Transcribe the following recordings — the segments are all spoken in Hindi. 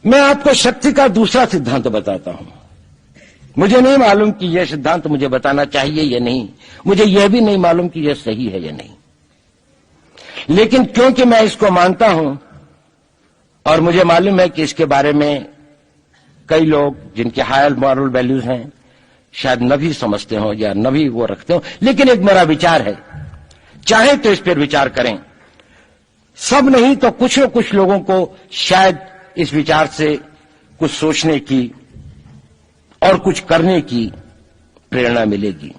मैं आपको शक्ति का दूसरा सिद्धांत बताता हूं। मुझे नहीं मालूम कि यह सिद्धांत मुझे बताना चाहिए या नहीं, मुझे यह भी नहीं मालूम कि यह सही है या नहीं, लेकिन क्योंकि मैं इसको मानता हूं और मुझे मालूम है कि इसके बारे में कई लोग जिनके हायर मॉरल वैल्यूज हैं शायद न भी समझते हो या न भी वो रखते हो, लेकिन एक मेरा विचार है, चाहे तो इस पर विचार करें। सब नहीं तो कुछ न कुछ लोगों को शायद इस विचार से कुछ सोचने की और कुछ करने की प्रेरणा मिलेगी।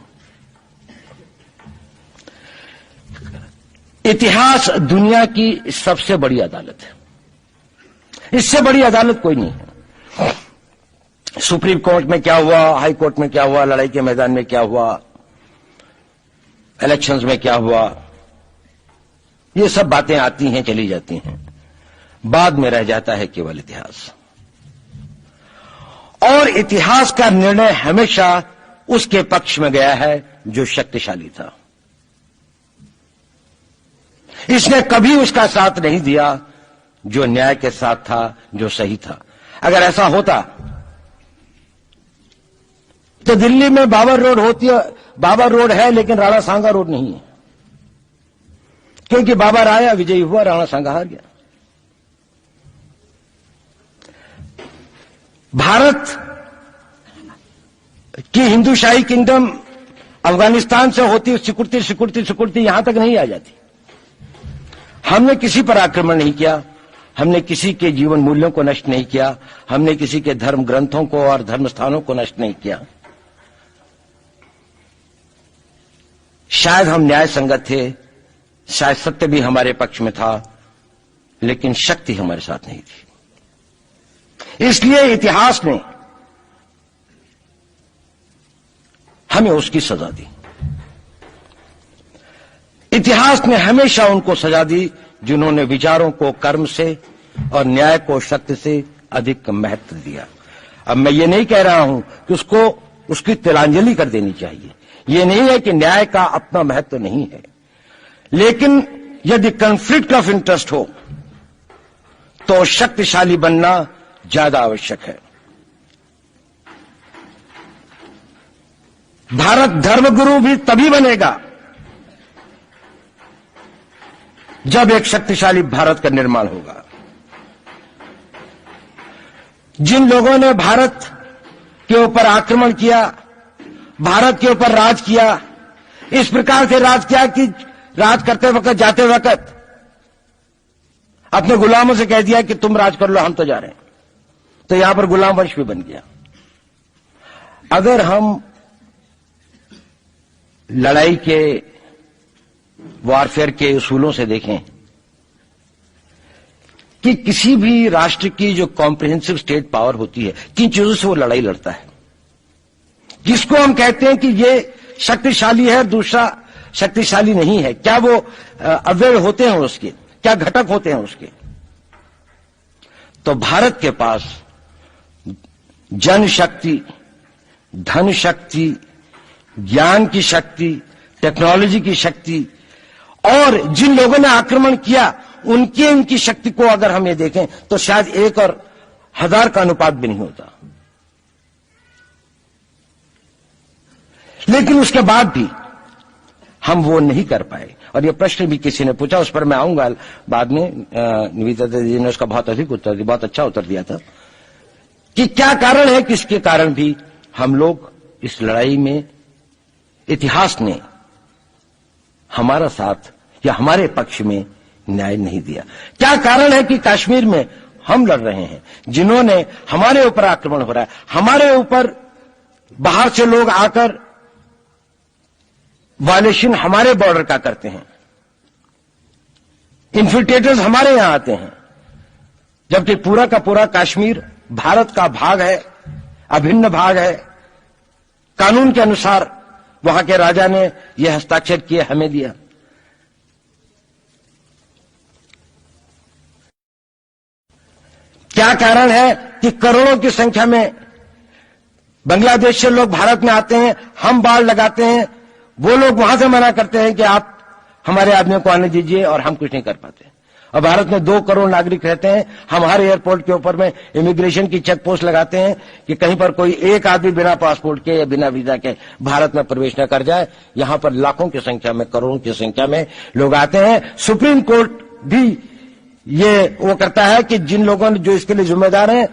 इतिहास दुनिया की सबसे बड़ी अदालत है, इससे बड़ी अदालत कोई नहीं है। सुप्रीम कोर्ट में क्या हुआ, हाई कोर्ट में क्या हुआ, लड़ाई के मैदान में क्या हुआ, इलेक्शंस में क्या हुआ, ये सब बातें आती हैं चली जाती हैं, बाद में रह जाता है केवल इतिहास। और इतिहास का निर्णय हमेशा उसके पक्ष में गया है जो शक्तिशाली था। इसने कभी उसका साथ नहीं दिया जो न्याय के साथ था, जो सही था। अगर ऐसा होता तो दिल्ली में बाबर रोड होती है, बाबर रोड है लेकिन राणा सांगा रोड नहीं है, क्योंकि बाबर आया, विजयी हुआ, राणा सांगा हार गया। भारत की हिंदूशाही किंगडम अफगानिस्तान से होती सिकुड़ती सिकुड़ती सिकुड़ती यहां तक नहीं आ जाती। हमने किसी पर आक्रमण नहीं किया, हमने किसी के जीवन मूल्यों को नष्ट नहीं किया, हमने किसी के धर्म ग्रंथों को और धर्म स्थानों को नष्ट नहीं किया। शायद हम न्याय संगत थे, शायद सत्य भी हमारे पक्ष में था, लेकिन शक्ति हमारे साथ नहीं थी। इसलिए इतिहास ने हमें उसकी सजा दी। इतिहास ने हमेशा उनको सजा दी जिन्होंने विचारों को कर्म से और न्याय को सत्य से अधिक महत्व दिया। अब मैं ये नहीं कह रहा हूं कि उसकी तिलांजलि कर देनी चाहिए, ये नहीं है कि न्याय का अपना महत्व नहीं है, लेकिन यदि कॉन्फ्लिक्ट ऑफ इंटरेस्ट हो तो शक्तिशाली बनना ज्यादा आवश्यक है। भारत धर्मगुरु भी तभी बनेगा जब एक शक्तिशाली भारत का निर्माण होगा। जिन लोगों ने भारत के ऊपर आक्रमण किया, भारत के ऊपर राज किया, इस प्रकार से राज किया कि राज करते वक्त, जाते वक्त अपने गुलामों से कह दिया कि तुम राज कर लो, हम तो जा रहे हैं, तो यहां पर गुलाम वंश भी बन गया। अगर हम लड़ाई के वॉरफेयर के उसूलों से देखें कि किसी भी राष्ट्र की जो कॉम्प्रिहेंसिव स्टेट पावर होती है, किन चीजों से वो लड़ाई लड़ता है, जिसको हम कहते हैं कि ये शक्तिशाली है, दूसरा शक्तिशाली नहीं है, क्या वो अवयव होते हैं उसके, क्या घटक होते हैं उसके। तो भारत के पास जनशक्ति, धन शक्ति, ज्ञान की शक्ति, टेक्नोलॉजी की शक्ति, और जिन लोगों ने आक्रमण किया उनकी शक्ति को अगर हम ये देखें तो शायद 1 और 1000 का अनुपात भी नहीं होता। लेकिन उसके बाद भी हम वो नहीं कर पाए। और ये प्रश्न भी किसी ने पूछा, उस पर मैं आऊंगा बाद में। निवेदिता जी ने उसका बहुत अधिक उत्तर दिया, बहुत अच्छा उत्तर दिया था कि क्या कारण है, किसके कारण भी हम लोग इस लड़ाई में इतिहास ने हमारा साथ या हमारे पक्ष में न्याय नहीं दिया। क्या कारण है कि कश्मीर में हम लड़ रहे हैं, जिन्होंने हमारे ऊपर आक्रमण हो रहा है, हमारे ऊपर बाहर से लोग आकर वायलेशन हमारे बॉर्डर का करते हैं, इन्फिल्ट्रेटर्स हमारे यहां आते हैं, जबकि पूरा का पूरा कश्मीर भारत का भाग है, अभिन्न भाग है। कानून के अनुसार वहां के राजा ने यह हस्ताक्षर किए, हमें दिया। क्या कारण है कि करोड़ों की संख्या में बांग्लादेश से लोग भारत में आते हैं, हम बाड़ लगाते हैं, वो लोग वहां से मना करते हैं कि आप हमारे आदमियों को आने दीजिए, और हम कुछ नहीं कर पाते। और भारत में 2 करोड़ नागरिक रहते हैं। हम हर एयरपोर्ट के ऊपर में इमिग्रेशन की चेक पोस्ट लगाते हैं कि कहीं पर कोई एक आदमी बिना पासपोर्ट के या बिना वीजा के भारत में प्रवेश न कर जाए। यहां पर लाखों की संख्या में, करोड़ों की संख्या में लोग आते हैं। सुप्रीम कोर्ट भी ये वो करता है कि जिन लोगों ने जो इसके लिए जिम्मेदार हैं,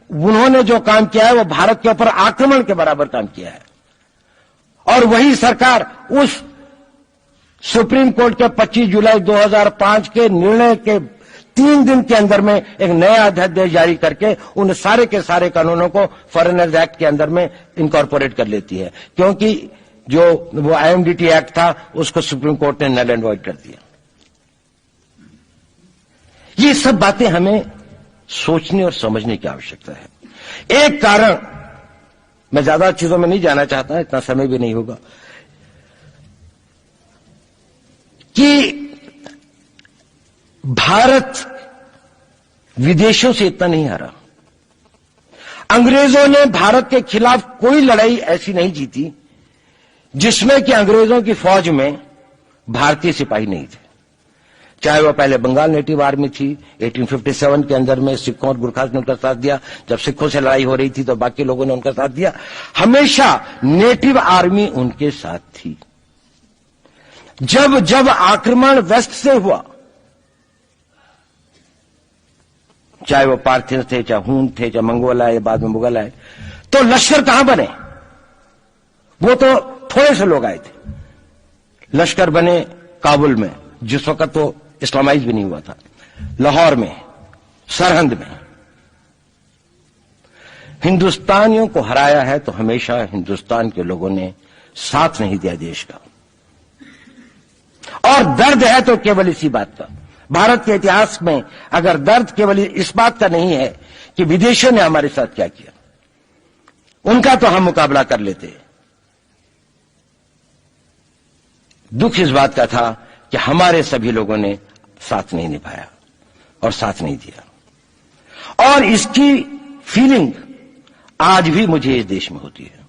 उन्होंने जो काम किया है वो भारत के ऊपर आक्रमण के बराबर काम किया है। और वही सरकार उस सुप्रीम कोर्ट के 25 जुलाई 2005 के निर्णय के 3 दिन के अंदर में एक नया अध्यादेश जारी करके उन सारे के सारे कानूनों को फॉरेनर्स एक्ट के अंदर में इनकॉर्पोरेट कर लेती है, क्योंकि जो वो IMDT एक्ट था उसको सुप्रीम कोर्ट ने नल एंड वॉइड कर दिया। ये सब बातें हमें सोचने और समझने की आवश्यकता है। एक कारण, मैं ज्यादा चीजों में नहीं जाना चाहता, इतना समय भी नहीं होगा, कि भारत विदेशों से इतना नहीं हारा। अंग्रेजों ने भारत के खिलाफ कोई लड़ाई ऐसी नहीं जीती जिसमें कि अंग्रेजों की फौज में भारतीय सिपाही नहीं थे। चाहे वह पहले बंगाल नेटिव आर्मी थी, 1857 के अंदर में सिखों और गुरखास ने उनका साथ दिया। जब सिखों से लड़ाई हो रही थी तो बाकी लोगों ने उनका साथ दिया। हमेशा नेटिव आर्मी उनके साथ थी। जब जब आक्रमण वेस्ट से हुआ, चाहे वो पार्थियंस थे, चाहे हून थे, चाहे मंगोल आए, बाद में मुगल आए, तो लश्कर कहां बने? वो तो थोड़े से लोग आए थे। लश्कर बने काबुल में, जिस वक्त तो इस्लामाइज भी नहीं हुआ था, लाहौर में, सरहंद में। हिंदुस्तानियों को हराया है तो हमेशा हिंदुस्तान के लोगों ने साथ नहीं दिया देश का। और दर्द है तो केवल इसी बात का। भारत के इतिहास में अगर दर्द केवल इस बात का नहीं है कि विदेशियों ने हमारे साथ क्या किया, उनका तो हम मुकाबला कर लेते। दुख इस बात का था कि हमारे सभी लोगों ने साथ नहीं निभाया और साथ नहीं दिया। और इसकी फीलिंग आज भी मुझे इस देश में होती है।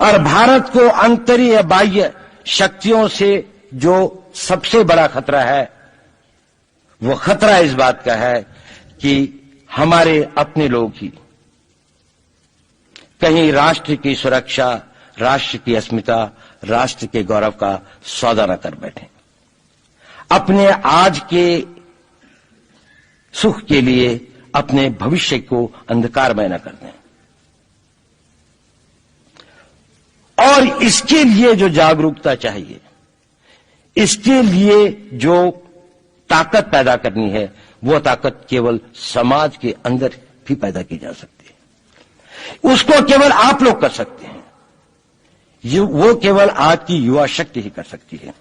और भारत को आंतरिक या बाह्य शक्तियों से जो सबसे बड़ा खतरा है, वो खतरा इस बात का है कि हमारे अपने लोग ही कहीं राष्ट्र की सुरक्षा, राष्ट्र की अस्मिता, राष्ट्र के गौरव का सौदा न कर बैठे, अपने आज के सुख के लिए अपने भविष्य को अंधकारमय न कर दें। और इसके लिए जो जागरूकता चाहिए, इसके लिए जो ताकत पैदा करनी है, वो ताकत केवल समाज के अंदर भी पैदा की जा सकती है। उसको केवल आप लोग कर सकते हैं। वो केवल आज की युवा शक्ति ही कर सकती है।